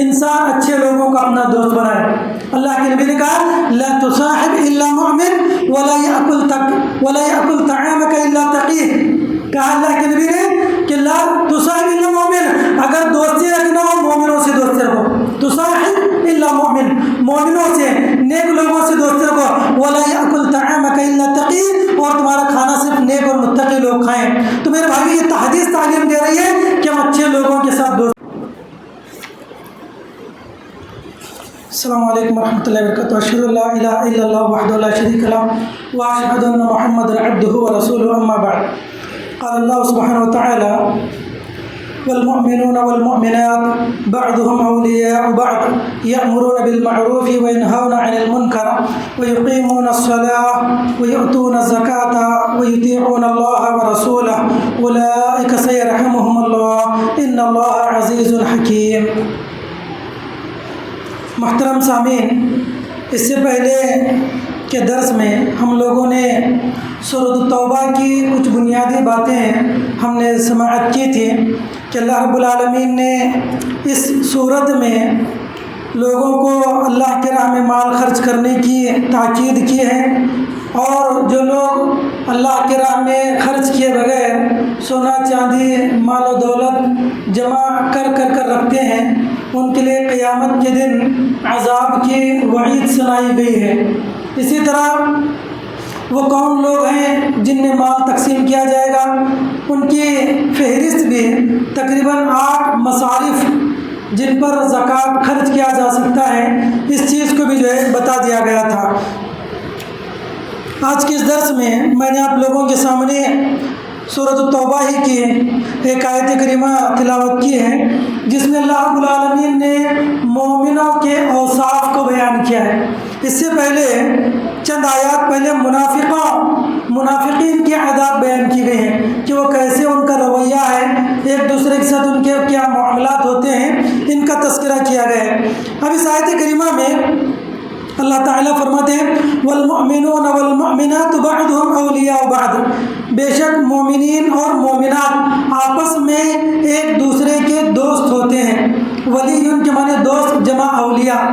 انسان اچھے لوگوں کا اپنا دوست بنائے۔ اللہ کے نبی نے کہا لا تصاحب الا مؤمن ولا یأکل طعامک الا تقی۔ کہا اللہ کے نبی نے کہ لا تصاحب الا مؤمن، اگر دوستی رکھنا ہو مومنوں سے دوستی رکھو، تصاحب الا مؤمن، مومنوں سے نیک لوگوں سے دوستی رکھو، ولا یأکل طعامک الا تقی، اور تمہارا کھانا صرف نیک اور متقی لوگ کھائیں۔ تو میرے بھائی یہ حدیث تعلیم دے رہی ہے کہ ہم اچھے لوگوں کے ساتھ دوست۔ السلام علیکم ورحمۃ اللہ وبرکاتہ۔ اشہد ان لا الہ الا اللہ وحدہ لا شریک لہ واشہد ان محمدا عبدہ ورسولہ، اما بعد۔ قال اللہ سبحانہ وتعالی والمؤمنون والمؤمنات بعضهم أولياء بعض يأمرون بالمعروف وينهون عن المنكر ويقيمون الصلاة ويؤتون الزكاة ويطيعون الله ورسوله أولئك سيرحمهم الله إن الله عزيز حكيم۔ محترم سامعین، اس سے پہلے کے درس میں ہم لوگوں نے سورۃ التوبہ کی کچھ بنیادی باتیں ہم نے سماعت کی تھی کہ اللہ رب العالمین نے اس صورت میں لوگوں کو اللہ کے راہ میں مال خرچ کرنے کی تاکید کی ہے، اور جو لوگ اللہ کے راہ میں خرچ کیے بغیر سونا چاندی مال و دولت جمع کر رکھتے ہیں، ان کے لیے قیامت کے دن عذاب کی وعید سنائی گئی ہے۔ اسی طرح وہ کون لوگ ہیں جن میں مال تقسیم کیا جائے گا، ان کی فہرست بھی تقریباً 8 مصارف جن پر زکوٰۃ خرچ کیا جا سکتا ہے، اس چیز کو بھی جو ہے بتا دیا گیا تھا۔ آج کے اس درس میں نے آپ لوگوں کے سامنے سورۃ التوبہ ہی کی ایک آیت کریمہ تلاوت کی ہے، جس میں اللہ رب العالمین نے مومنوں کے اوصاف کو بیان کیا ہے۔ اس سے پہلے چند آیات پہلے منافقین کی عادات بیان کی گئی ہیں کہ وہ کیسے ان کا رویہ ہے، ایک دوسرے کے ساتھ ان کے کیا معاملات ہوتے ہیں، ان کا تذکرہ کیا گیا ہے۔ اب اس آیت کریمہ میں اللہ تعالیٰ فرماتے ہیں والمؤمنون والمؤمنات بعضهم اولیاء بعض، بے شک مومنین اور مومنات آپس میں ایک دوسرے کے دوست ہوتے ہیں۔ ولی کے معنی دوست جمع اولیاء،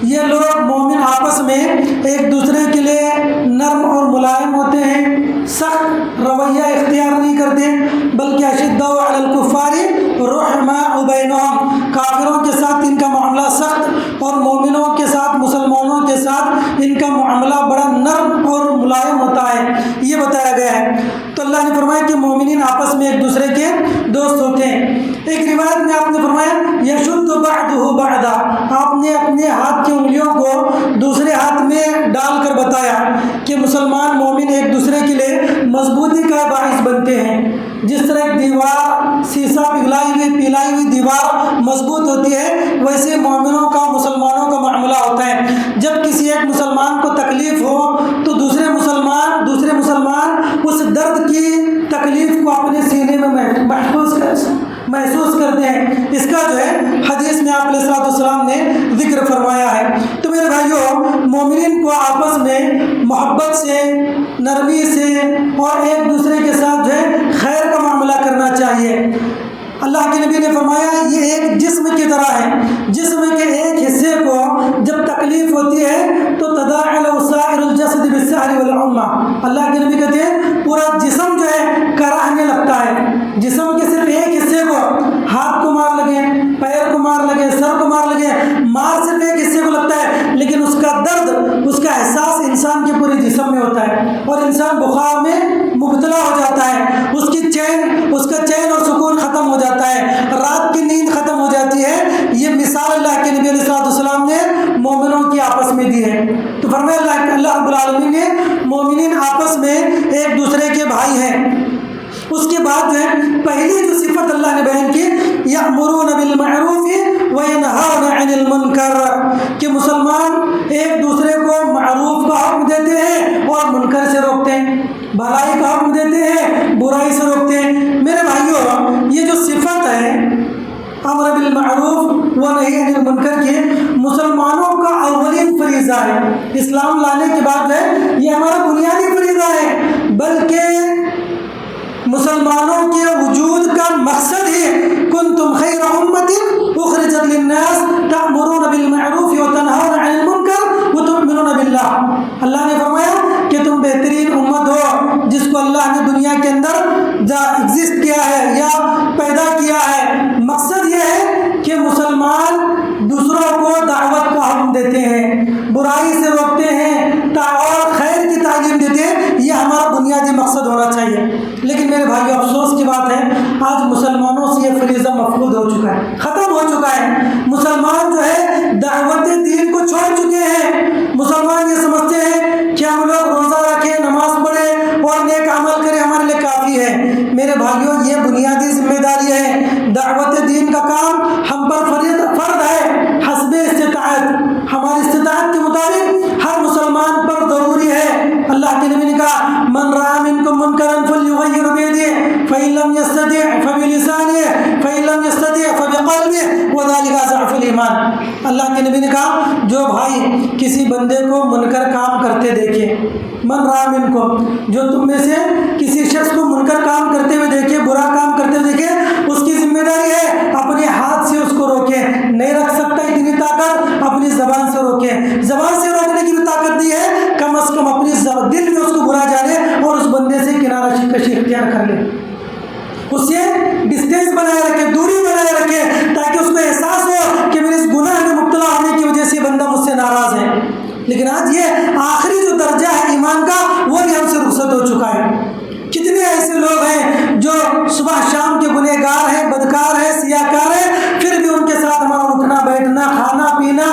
یہ لوگ مومن آپس میں ایک دوسرے کے لیے نرم اور ملائم ہوتے ہیں، سخت رویہ اختیار نہیں کرتے، بلکہ اشداء علی الکفار رحماء بینہم، کافروں کے ساتھ ان کا معاملہ سخت اور مومنوں کے ساتھ مسلمانوں کے ساتھ ان کا معاملہ بڑا نرم اور ملائم ہوتا ہے، یہ بتایا گیا ہے۔ تو اللہ نے فرمایا کہ مومنین آپس میں ایک دوسرے کے دوست ہوتے ہیں۔ ایک روایت میں آپ نے فرمایا یشد بعضہ بعضا، آپ نے اپنے ہاتھ کی انگلیوں کو دوسرے ہاتھ میں ڈال کر بتایا کہ مسلمان مومن ایک دوسرے کے لیے مضبوطی کا باعث بنتے ہیں۔ جس طرح ایک دیوار سیسا پلائی ہوئی دیوار مضبوط ہوتی ہے، ویسے مومنوں کا مسلمانوں کا معاملہ ہوتا ہے۔ جب کسی ایک مسلمان کو تکلیف ہو تو دوسرے مسلمان اس درد کی تکلیف کو اپنے سینے میں محسوس کرتے ہیں۔ اس کا جو ہے حدیث میں آپ علیہ الصلوۃ والسلام نے ذکر فرمایا ہے۔ تو میرے بھائیوں، مومنین کو آپس میں محبت سے، نرمی سے اور ایک دوسرے کے ساتھ جو ہے خیر کا معاملہ کرنا چاہیے۔ اللہ کے نبی نے فرمایا یہ ایک جسم کی طرح ہے، جسم کے ایک حصے کو جب تکلیف ہوتی ہے تو تداعى له سائر الجسد بالسهر والحمى، اللہ کے نبی کہتے ہیں پورا جسم جو ہے کراہنے لگتا ہے۔ جسم کے صرف ایک حصے کو، ہاتھ کو مار لگے، پیر کو مار لگے، سر کو مار لگے، مار صرف ایک حصے کو لگتا ہے، لیکن اس کا درد، اس کا احساس انسان کے پورے جسم میں ہوتا ہے، اور انسان بخار میں مبتلا ہو جاتا ہے، اس کا چین اور سکون ختم ہو جاتا ہے، رات کی نیند ختم ہو جاتی ہے۔ یہ مثال اللہ کے نبی علیہ الصلوۃ والسلام نے مومنوں کی آپس میں دی ہے۔ تو فرمایا اللہ رب العالمین نے مومنین آپس میں ایک دوسرے کے بھائی ہیں۔ اس کے بعد جو ہے پہلی جو صفت اللہ نے بیان کی یأمرون بالمعروف وینہون عن المنکر، کہ مسلمان ایک دوسرے کو معروف کا حکم دیتے ہیں اور منکر سے روکتے ہیں، بھلائی کا حکم دیتے ہیں، برائی سے روکتے ہیں۔ میرے بھائیوں، یہ جو صفت ہے امر بالمعروف و نہی عن المنکر کی، مسلمانوں کا اولین فریضہ ہے۔ اسلام لانے کے بعد ہے یہ ہمارا بنیادی فریضہ ہے، بلکہ مسلمانوں کے وجود کا مقصد ہی کنتم خیر امۃ اخرجت للناس مسلمان دوسروں کو دعوت کا حکم دیتے ہیں، برائی سے روکتے ہیں اور خیر کی تعلیم دیتے ہیں، یہ ہمارا بنیادی مقصد ہونا چاہیے۔ لیکن میرے بھائیو، افسوس کی بات ہے آج مسلمانوں سے یہ فریضہ مفقود ہو چکا ہے، ختم ہو چکا ہے۔ مسلمان جو ہے دعوت دین کو چھوڑ چکے ہیں۔ مسلمان یہ سمجھتے ہیں کہ ہم لوگ روزہ رکھیں، نماز پڑھیں اور نیک عمل کریں، ہمارے لیے کافی ہے۔ میرے بھائیوں، یہ بنیادی ذمہ داری ہے۔ دعوت دین کا کام ہم پر فرض ہے حسب استطاعت، ہماری استطاعت کے مطابق ہر مسلمان پر ضروری ہے۔ اللہ کے نبی نے کہا من رأى منكم منكرا فليغيره بيده فإن لم يستطع فبلسانه فإن لم يستطع فبقلبه وذلك أضعف الإيمان۔ اللہ کے نبی نے کہا جو بھائی کسی بندے کو منکر کام کرتے دیکھے، من رأى منكم، جو تم میں سے کسی شخص کو منکر کام کرتے ہوئے دیکھے، برا کام کرتے ہوئے دیکھے، اس کی ذمہ داری ہے اپنے ہاتھ سے اس کو روکے۔ نہیں رکھ سکتا اتنی طاقت، اپنی زبان سے روکے۔ زبان سے روکنے کی بھی طاقت نہیں ہے، کم از کم اپنی دل میں اس کو برا جانے اور اس بندے سے کنارہ کشی اختیار کر لے، اس سے ڈسٹینس بنائے رکھے، دوری بنائے رکھے، تاکہ اس کو احساس ہو کہ میرے اس گناہ میں مبتلا ہونے کی وجہ سے بندہ مجھ سے ناراض ہے۔ لیکن آج یہ آخری جو درجہ ہے ایمان کا، وہ بھی ہم سے رخصت ہو چکا ہے۔ کتنے ایسے لوگ ہیں جو صبح شام کے گنہگار ہیں، بدکار ہیں، سیاہکار ہیں، پھر بھی ان کے ساتھ ہمارا اٹھنا بیٹھنا، کھانا پینا،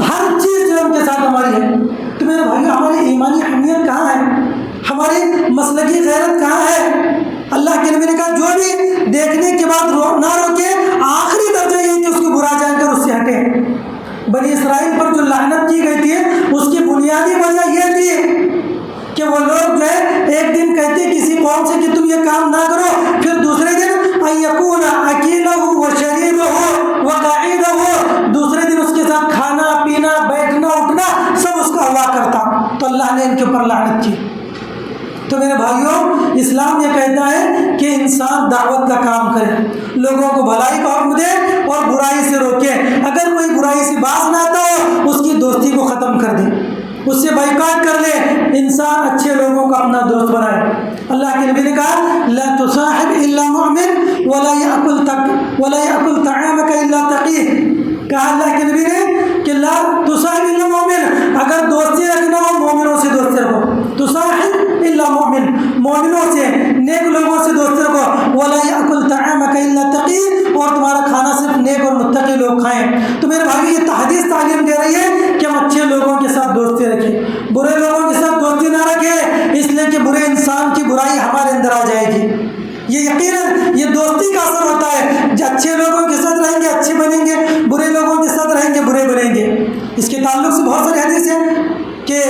ہر چیز جو ان کے ساتھ ہماری ہے۔ تو میرے بھائیو، ہماری ایمانی حمیت کہاں ہے؟ ہماری مسلکی غیرت کہاں ہے؟ اللہ کے نبی نے کہا جو بھی دیکھنے کے بعد نہ روکے، آخری درجہ یہ کہ اس کو برا جان کر اس سے ہٹے۔ بنی اسرائیل پر جو لعنت کی گئی تھی، اس کی بنیادی وجہ یہ تھی کہ وہ لوگ جو ہے ایک دن کہتے کسی قوم سے کہ تم یہ کام نہ کرو، پھر دوسرے دن ان یکون اکیلہ و شریبہ و قاعدہ، دوسرے دن اس کے ساتھ کھانا پینا بیٹھنا اٹھنا سب اس کا ہوا کرتا، تو اللہ نے ان کے اوپر لعنت کی۔ تو میرے بھائیوں، اسلام یہ کہتا ہے کہ انسان دعوت کا کام کرے، لوگوں کو بھلائی کا حکم دے اور برائی سے روکے۔ اگر کوئی برائی سے باز نہ آتا ہو، اس کی دوستی کو ختم کر دے، اس سے بائیکاٹ کر لے، انسان اچھے لوگوں کا اپنا دوست بنائے۔ اللہ کے نبی نے کہا لا تصاحب الا مؤمن ولا يأكل طعامك الا تقي۔ کہا اللہ کے نبی نے کہ لا تصاحب الا مؤمن، اگر دوستی رکھنا ہو مومنوں سے دوستی رکھو، تصاحب الا مؤمن، مومنوں سے، نیک لوگوں سے دوستی رکھو، ولا يأكل طعامك الا تقي، اور تمہارا کھانا صرف نیک اور متقی لوگ کھائیں۔ تو میرے بھائی، یہ حدیث تعلیم دے رہی ہے کہ ہم اچھے لوگوں کے ساتھ دوستی رکھیں، برے لوگوں کے ساتھ دوستی نہ رکھیں، اس لیے کہ برے انسان کی برائی ہمارے اندر آ جائے گی۔ یہ یقیناً یہ دوستی کا اثر ہوتا ہے، جو اچھے لوگوں کے ساتھ رہیں گے اچھے بنیں گے، برے لوگوں کے ساتھ رہیں گے برے بنیں گے۔ اس کے تعلق سے بہت ساری حدیث ہیں کہ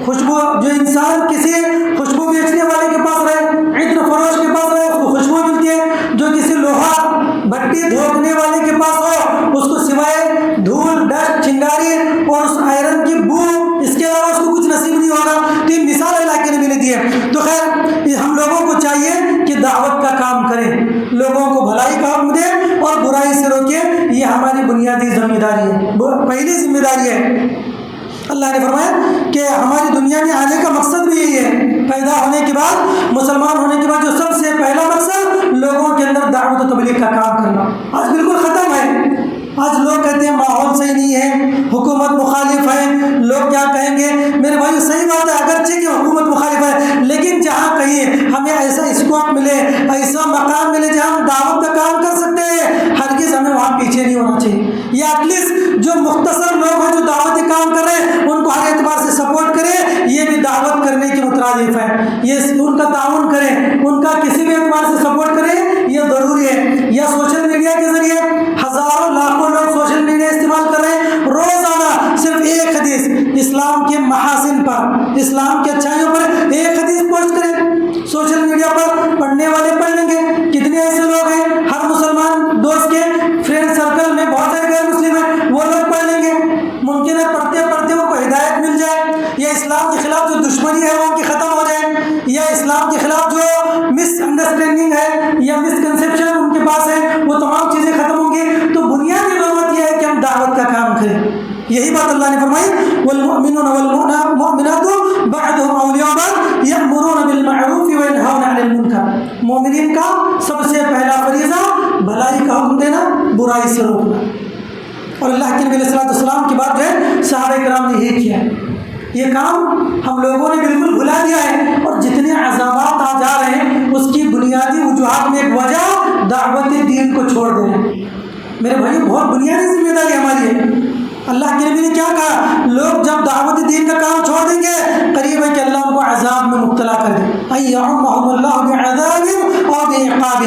خوشبو، جو انسان کسی خوشبو بیچنے والے کے پاس رہے، عطر فروش کے پاس رہے، اس کو خوشبو ملتی ہے۔ جو کسی لوہا بھٹی دھوکنے والے کے پاس ہو، اس کو سوائے دھول ڈسٹ چنگاری اور اس آئرن کی بو، اس کے علاوہ اس کو کچھ نصیب نہیں ہوگا۔ تو یہ مثال اللہ کے نبی نے دی ہے۔ تو خیر، ہم لوگوں کو چاہیے کہ دعوت کا کام کریں، لوگوں کو بھلائی کا حکم دیں اور برائی سے روکیں، یہ ہماری بنیادی ذمہ داری ہے، پہلی ذمہ داری ہے۔ اللہ نے فرمایا کہ ہماری دنیا میں آنے کا مقصد بھی یہی ہے، پیدا ہونے کے بعد، مسلمان ہونے کے بعد جو سب سے پہلا مقصد لوگوں کے اندر دعوت و تبلیغ کا کام کرنا، آج بالکل ختم ہے۔ آج لوگ کہتے ہیں ماحول صحیح نہیں ہے، حکومت مخالف ہے، لوگ کیا کہیں گے۔ میرے بھائی صحیح بات ہے، اگرچہ کہ حکومت مخالف ہے، لیکن جہاں کہیں ہمیں ایسا اسکوپ ملے، ایسا مقام ملے جہاں ہم دعوت کا کام کر سکتے ہیں، ہرگز ہمیں وہاں پیچھے نہیں ہونا چاہیے۔ یا ایٹ لیسٹ جو مختصر لوگ ہیں جو دعوتی کام کر رہے ہیں، ان کو ہر اعتبار سے سپورٹ کریں، یہ بھی دعوت کرنے کے مترادف ہے، یہ ان کا تعاون کریں، ان کا کسی بھی اعتبار سے سپورٹ کریں، یہ ضروری ہے۔ یا سوشل میڈیا کے ذریعے ہزاروں لاکھوں لوگ سوشل میڈیا استعمال کر رہے ہیں، روزانہ صرف ایک حدیث اسلام کے محاسن پر، اسلام کی اچھائیوں پر ایک حدیث پوسٹ کریں، سوشل میڈیا پر پڑھنے والے پڑھ لیں گے۔ کتنے ایسے لوگ ہیں ہر مسلمان دوست کے فرینڈ سرکل میں، بہت سارے غیر مسلم ہیں، وہ لوگ پڑھ لیں گے، ممکن ہے پڑھتے پڑھتے ان کو ہدایت مل جائے، یا اسلام کے خلاف جو دشمنی ہے وہ ان کی ختم ہو جائے، یا اسلام کے خلاف جو مس انڈرسٹینڈنگ ہے یا مس کنسیپشن ان کے پاس ہے وہ تمام چیزیں ختم ہوں گی۔ تو بنیادی ضرورت یہ ہے کہ ہم دعوت کا کام کریں۔ یہی بات اللہ نے فرمائی والمؤمنون والمؤمنات بعضهم اولیاء بعض یأمرون بالمعروف وینہون عن المنکر۔ مومنین کا سب سے پہلا فریضہ بھلائی کا حکم دینا، برائی سے روکنا۔ اور اللہ کے نبی علیہ السلام کے بعد جو ہے صحابہ کرام نے یہ کیا ہے. یہ کام ہم لوگوں نے بالکل بھلا دیا ہے. اور جتنے عذابات آ جا رہے ہیں اس کی بنیادی وجوہات میں ایک وجہ دعوت دین کو چھوڑ دینا. میرے بھائی بہت بنیادی ذمہ داری ہماری ہے. اللہ کے نبی نے کیا کہا؟ لوگ جب دعوت دین کا کام چھوڑ دیں گے قریب ہے کہ اللہ ان کو عذاب میں مبتلا کر دے. ایعمہم اللہ بعذاب او بعقاب.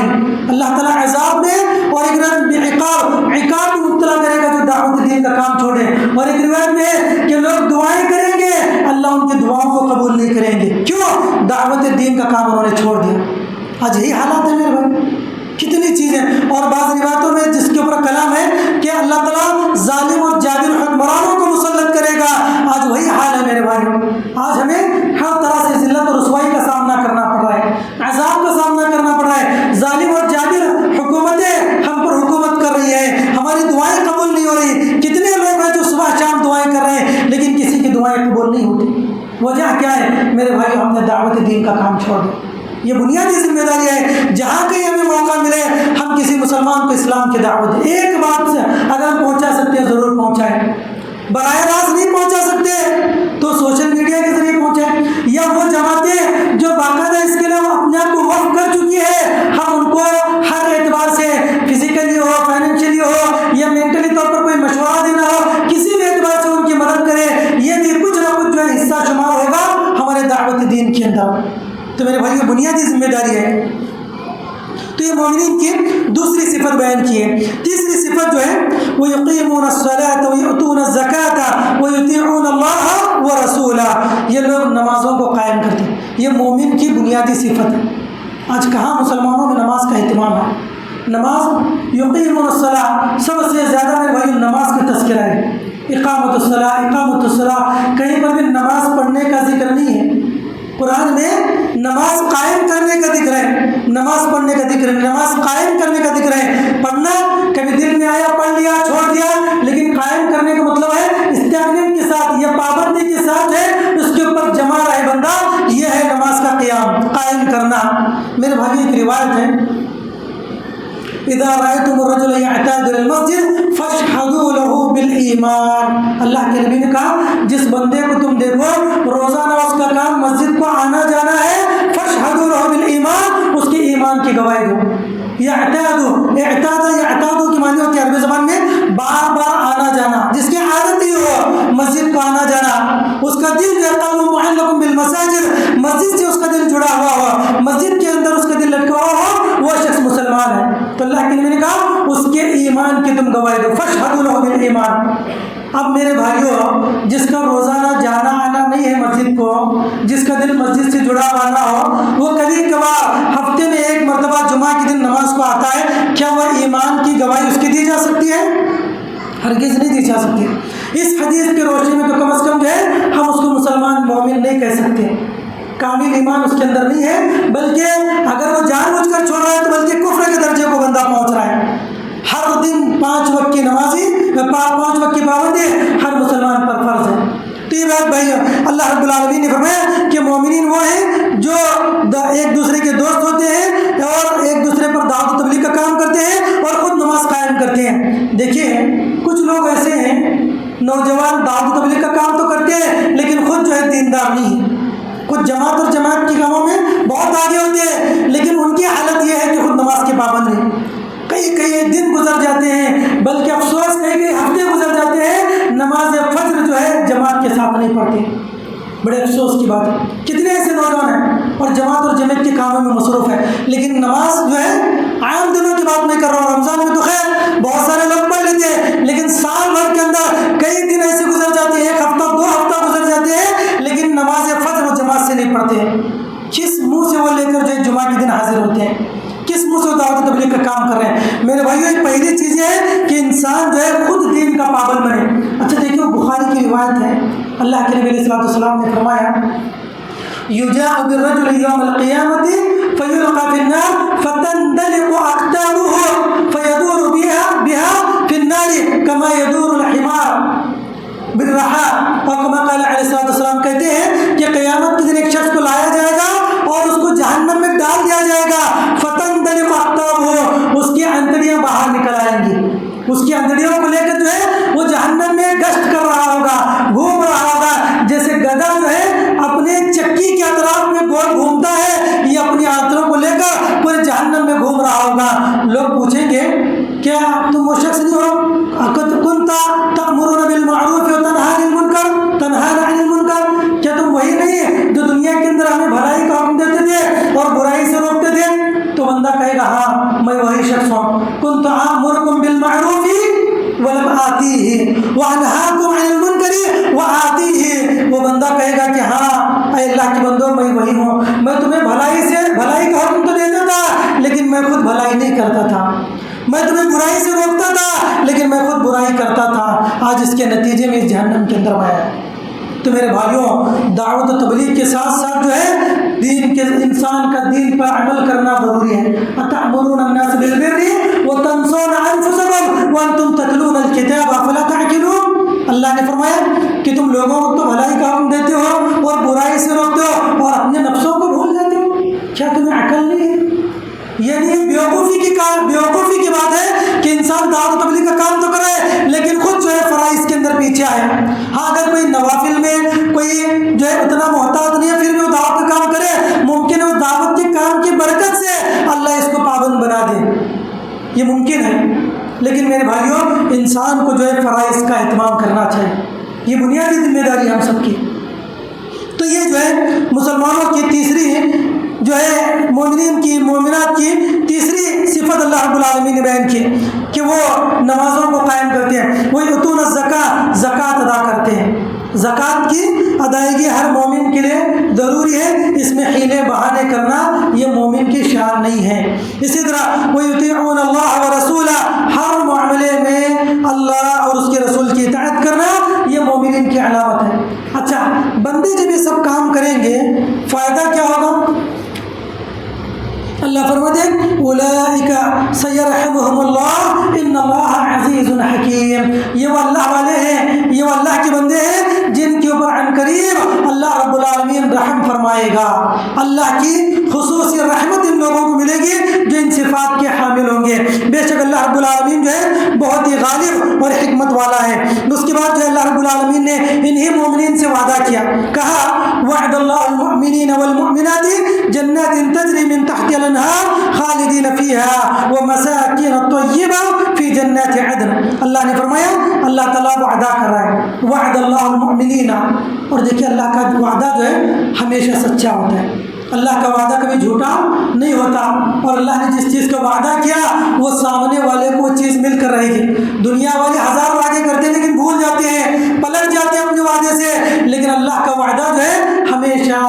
اللہ تعالیٰ عذاب میں اور ایک بعقاب میں مبتلا کرے گا جو دعوت دین کا کام چھوڑے. اور ایک روایت میں ہے کہ لوگ دعائیں کریں گے اللہ ان کی دعاؤں کو قبول نہیں کریں گے. کیوں؟ دعوت دین کا کام انہوں نے چھوڑ دیا. آج یہی حالات ہے میرے بھائی. کتنی چیزیں. اور بعض روایتوں میں جس کے اوپر کلام ہے کہ اللہ تعالیٰ ظالم اور جابر حکمرانوں کو مسلط کرے گا. آج وہی حال ہے میرے بھائی. آج ہمیں ہر طرح سے ذلت اور رسوائی کا سامنا کرنا پڑ رہا ہے, عذاب کا سامنا کرنا پڑ رہا ہے. ظالم اور جابر حکومتیں ہم پر حکومت کر رہی ہے, ہماری دعائیں قبول نہیں ہو رہی. کتنے لوگ ہیں جو صبح شام دعائیں کر رہے ہیں لیکن کسی کی دعائیں قبول نہیں ہوتی. وجہ کیا ہے میرے بھائی؟ ہم نے دعوت دین کا کام چھوڑ دیا. یہ بنیادی ذمہ داری ہے. جہاں کہیں ہمیں موقع ملے ہم کسی مسلمان کو اسلام کی دعوت دیں. ایک بات سے اگر ہم پہنچا سکتے ہیں ضرور پہنچائیں. براہ راست نہیں پہنچا سکتے تو سوشل میڈیا کے ذریعے پہنچائیں. یا وہ جماعتیں جو باقاعدہ اس کے لیے اپنے آپ کو وقف کر چکی ہے ہم ان کو ہر اعتبار سے فزیکلی ہو, فائنینشلی ہو یا مینٹلی طور پر کوئی مشورہ دینا ہو, کسی بھی اعتبار سے ان کی مدد کریں. یہ بھی کچھ نہ کچھ جو ہے حصہ شمار ہوگا ہمارے دعوت دین کے اندر. تو میرے بھائیو بنیادی ذمہ داری ہے. تو یہ مومنین کی دوسری صفت بیان کی ہے. تیسری صفت جو ہے وہ یقیمون الصلاۃ ویؤتون الزکاۃ ویطیعون اللہ ورسولہ. یہ لوگ نمازوں کو قائم کرتے ہیں. یہ مومن کی بنیادی صفت ہے. آج کہاں مسلمانوں میں نماز کا اہتمام ہے؟ نماز یقیمون الصلاۃ سب سے زیادہ میرے بھائیو نماز کا تذکرہ ہے. اقامت الصلاۃ کہیں پر بھی نماز پڑھنے کا ذکر نہیں ہے. قرآن میں نماز قائم کرنے کا ذکر ہے, نماز پڑھنے کا ذکر ہے, نماز قائم کرنے کا ذکر ہے. پڑھنا کبھی دل میں آیا پڑھ لیا چھوڑ دیا, لیکن قائم کرنے کا مطلب ہے استقامت کے ساتھ یا پابندی کے ساتھ ہے اس کے اوپر جمع رہے بندہ. یہ ہے نماز کا قیام, قائم کرنا. میرے بھائی ایک روایت ہے اذا رأيتم الرجل يعتاد المسجد فاشهدوا له بالایمان. اللہ کے نبی نے کہا جس بندے کو تم دیکھو روزانہ اس کا کام مسجد کو آنا جانا ہے فاشهدوا له بالایمان, اس کے ایمان کی گواہی دو. اعتاد کی معنی ہوتی ہے عربی زبان میں بار بار آنا جانا, جس کی عادت ہی ہو مسجد کو آنا جانا, اس کا دل قلب معلق بالمساجد, مسجد سے اس کا دل جڑا ہوا ہو, مسجد کے اندر اس کا دل لٹکا ہوا ہو, وہ شخص مسلمان ہے. تو اللہ کے نبی نے کہا اس کے ایمان کی تم گواہی دو. فاشهدوا له بالایمان. اب میرے بھائیوں جس کا روزانہ جانا آنا نہیں ہے مسجد کو, جس کا دل مسجد سے جڑا ہوا نہ ہو, وہ کبھی کبھار ہفتے میں ایک مرتبہ جمعہ کے دن نماز کو آتا ہے, کیا وہ ایمان کی گواہی اس کی دی جا سکتی ہے؟ ہرگز نہیں دی جا سکتی. اس حدیث کی روشنی میں تو کم از کم جو ہے ہم اس کو مسلمان مومن نہیں کہہ سکتے. کامل ایمان اس کے اندر نہیں ہے, بلکہ اگر وہ جان بوجھ کر چھوڑ رہا ہے تو بلکہ کفر کے درجے کو بندہ پہنچ رہا ہے. ہر دن 5 وقت کی نمازی 5 وقت کی پابندی ہر مسلمان پر فرض ہے. تو یہ بات بھائی اللہ رب العالمین نے فرمایا کہ مومنین وہ ہیں جو ایک دوسرے کے دوست ہوتے ہیں اور ایک دوسرے پر دعوت و تبلیغ کا کام کرتے ہیں اور خود نماز قائم کرتے ہیں. دیکھیے کچھ لوگ ایسے ہیں نوجوان دعوت و تبلیغ کا کام تو کرتے ہیں لیکن خود جو ہے دیندار نہیں ہے. کچھ جماعت اور جماعت کی کاموں میں بہت آگے ہوتے ہیں لیکن ان کی حالت یہ ہے کہ خود نماز کے پابند نہیں. کئی دن گزر جاتے ہیں, بلکہ افسوس کئی ہفتے گزر جاتے ہیں نماز فجر جو ہے جماعت کے ساتھ نہیں پڑھتے. بڑے افسوس کی بات ہے. کتنے ایسے نوجوان ہیں اور جماعت اور جماعت کے کاموں میں مصروف ہے لیکن نماز جو ہے عام دنوں کی بات نہیں کر رہا ہوں, رمضان میں تو خیر بہت سارے لوگ پڑھ لیتے ہیں لیکن سال بھر کے اندر کئی دن ایسے گزر جاتے ہیں, 1 ہفتہ 2 ہفتہ گزر جاتے ہیں لیکن نماز فجر و جماعت سے نہیں پڑھتے. کس منہ سے وہ لے کر جو ہے جمعہ کے دن حاضر ہوتے ہیں, کس منہ سے دعوت تبلیغ کا کام کر رہے ہیں؟ میرے بھائیو ایک پہلی چیز یہ ہے کہ انسان جو ہے خود دین کا پابند بنے. اچھا دیکھیے بخاری کی روایت ہے, اللہ کے نبی علیہ السلام نے فرمایا یجاء بالرجل یوم القیامۃ فیلقى فی النار فتندلق اقدامه فیدور بها فی النار کما یدور الحمار بالرحاء. اور کما قال علیہ السلام کہتے ہیں کہ قیامت کے دن ایک شخص کو لایا جائے گا اور اس کو جہنم میں ڈال دیا جائے گا. فتندلق اقدامه, اس کی انتڑیاں باہر نکل آئیں گی, اس کی انتڑیوں کو لے کر جو ہے وَأَنْهَاكُمْ عَنِ الْمُنْكَرِ وَآتِيهِ، وہ بندہ کہے گا کہ ہاں اے اللہ کے بندو میں وہی ہوں، میں تمہیں بھلائی کا حکم تو دیتا تھا لیکن میں خود بھلائی نہیں کرتا تھا، میں تمہیں برائی سے روکتا تھا لیکن میں خود برائی کرتا تھا، آج اس کے نتیجے میں اس جہنم کے اندر آیا۔ تو میرے بھائیوں، دعوت و تبلیغ کے ساتھ ساتھ جو ہے دین کے انسان کا دین پر عمل کرنا ضروری ہے۔ أَتَأْمُرُونَ النَّاسَ بِالْبِرِّ وَتَنْسَوْنَ أَنفُسَكُمْ وَأَنْتُمْ تَتْلُونَ الْكِتَابَ أَفَلَا تَعْقِلُونَ، اللہ نے فرمایا کہ تم لوگوں کو تو بھلائی کا حکم دیتے ہو اور برائی سے روکتے ہو اور اپنے نفسوں کو بھول جاتے ہو، کیا تمہیں عقل نہیں ہے؟ یعنی بیوقوفی کی بات ہے کہ انسان دعوت و تبلیغ کا کام تو کرے لیکن خود جو ہے فرائض کے اندر پیچھے آئے۔ ہاں اگر کوئی نوافل میں کوئی جو ہے اتنا محتاط نہیں ہے پھر بھی وہ دعوت کا کام کرے، ممکن ہے اس دعوت کے کام کی برکت سے اللہ اس کو پابند بنا دے، یہ ممکن ہے۔ لیکن میرے بھائیوں، انسان کو جو ہے فرائض کا اہتمام کرنا چاہیے، یہ بنیادی ذمہ داری ہم سب کی۔ تو یہ جو ہے مسلمانوں کی تیسری جو ہے مومنات کی تیسری صفت اللہ رب العالمین نے بیان کی کہ وہ نمازوں کو قائم کرتے ہیں، وہ یؤتون الزکاۃ، زکوٰۃ ادا کرتے ہیں۔ زکوٰۃ کی ادائیگی ہر مومن کے لیے ضروری ہے، اس میں حیلے بہانے کرنا یہ مومن کی شان نہیں ہے۔ اسی طرح وَيُطِيعُونَ اللَّهَ وَرَسُولَهُ، ہر معاملے میں اللہ اور اس کے رسول کی اطاعت کرنا یہ مومنین کی علامت ہے۔ اچھا، بندے جب یہ سب کام کریں گے فائدہ کیا ہوگا؟ اللہ فرماتے ہیں اولئک سیرحمہم اللہ ان اللہ عزیز حکیم، یہ وہ اللہ والے ہیں، یہ وہ اللہ کے بندے ہیں جن کے اوپر عن قریب اللہ رب العالمین رحم فرمائے گا۔ اللہ کی خصوصی رحمت ان لوگوں کو ملے گی جو ان صفات کے حامل ہوں گے۔ بے شک اللہ رب العالمین جو ہے بہت ہی غالب اور حکمت والا ہے۔ اس کے بعد جو اللہ رب العالمین نے انہی مومنین سے وعدہ کیا، کہا وعد اللہ المؤمنین والمؤمنات جنات تجری من تحت الانہار خالدین فیہا ومساکن طیبہ فی جنات عدن۔ اللہ نے فرمایا اللہ تعالیٰ وعدہ کر رہا ہے، وعد اللہ المؤمنین، اور دیکھیے اللہ کا وعدہ جو ہے ہمیشہ سچا ہوتا ہے، اللہ کا وعدہ کبھی جھوٹا نہیں ہوتا، اور اللہ نے جس چیز کا وعدہ کیا وہ سامنے والے کو چیز مل کر رہے گی۔ دنیا والے ہزار وعدے کرتے ہیں لیکن بھول جاتے ہیں، پلٹ جاتے ہیں اپنے وعدے سے، لیکن اللہ کا وعدہ جو ہے ہمیشہ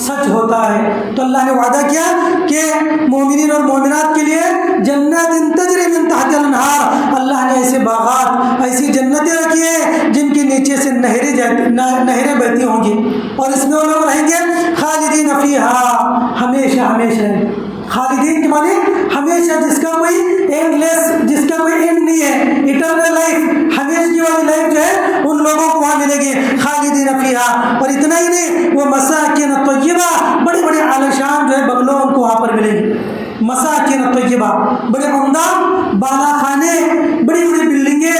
سچ ہوتا ہے۔ تو اللہ نے وعدہ کیا کہ مومنین اور مومنات کے لیے جنات تجری من تحت الانہار، اللہ نے ایسے باغات، ایسی جنتیں رکھی ہیں جن کے نیچے سے نہریں بہتی ہوں گی، اور اس میں وہ لوگ رہیں گے خالدین فیہا، ہمیشہ ہمیشہ۔ خالدین کے معنی ہمیشہ، جس کا کوئی اینڈ لیس، جس کا کوئی اینڈ نہیں ہے، ایٹرنل لائف، ہمیشہ والی لائف جو ہے ان لوگوں کو وہاں ملے گی خالدین فیہا۔ اور اتنا ہی نہیں، وہ مساکن طیبہ، بڑے بڑے عالیشان جو ہے بنگلوں ان کو وہاں پر ملیں گے۔ مساکن طیبہ، بڑے عمدہ بالا خانے، بڑی بڑی بلڈنگیں،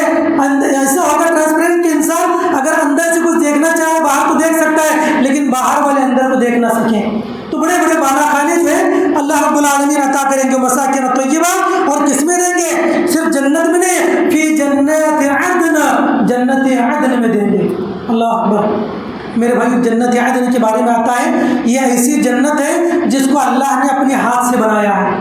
ایسا ہوگا ٹرانسپیرنٹ کہ انسان اگر اندر سے کچھ دیکھنا چاہے باہر تو دیکھ سکتا ہے لیکن باہر والے اندر کو دیکھ نہ سکیں۔ تو بڑے بڑے بالا خانے جو ہے اللہ رب العالمین عطا کریں گے، مساکن طیبہ، اور کس میں دیں گے؟ صرف جنت میں نہیں، فی جنات عدن، جنت عدن میں دیں گے۔ اللہ اکبر۔ میرے بھائی، جنت عدن کے بارے میں آتا ہے یہ ایسی جنت ہے جس کو اللہ نے اپنے ہاتھ سے بنایا ہے۔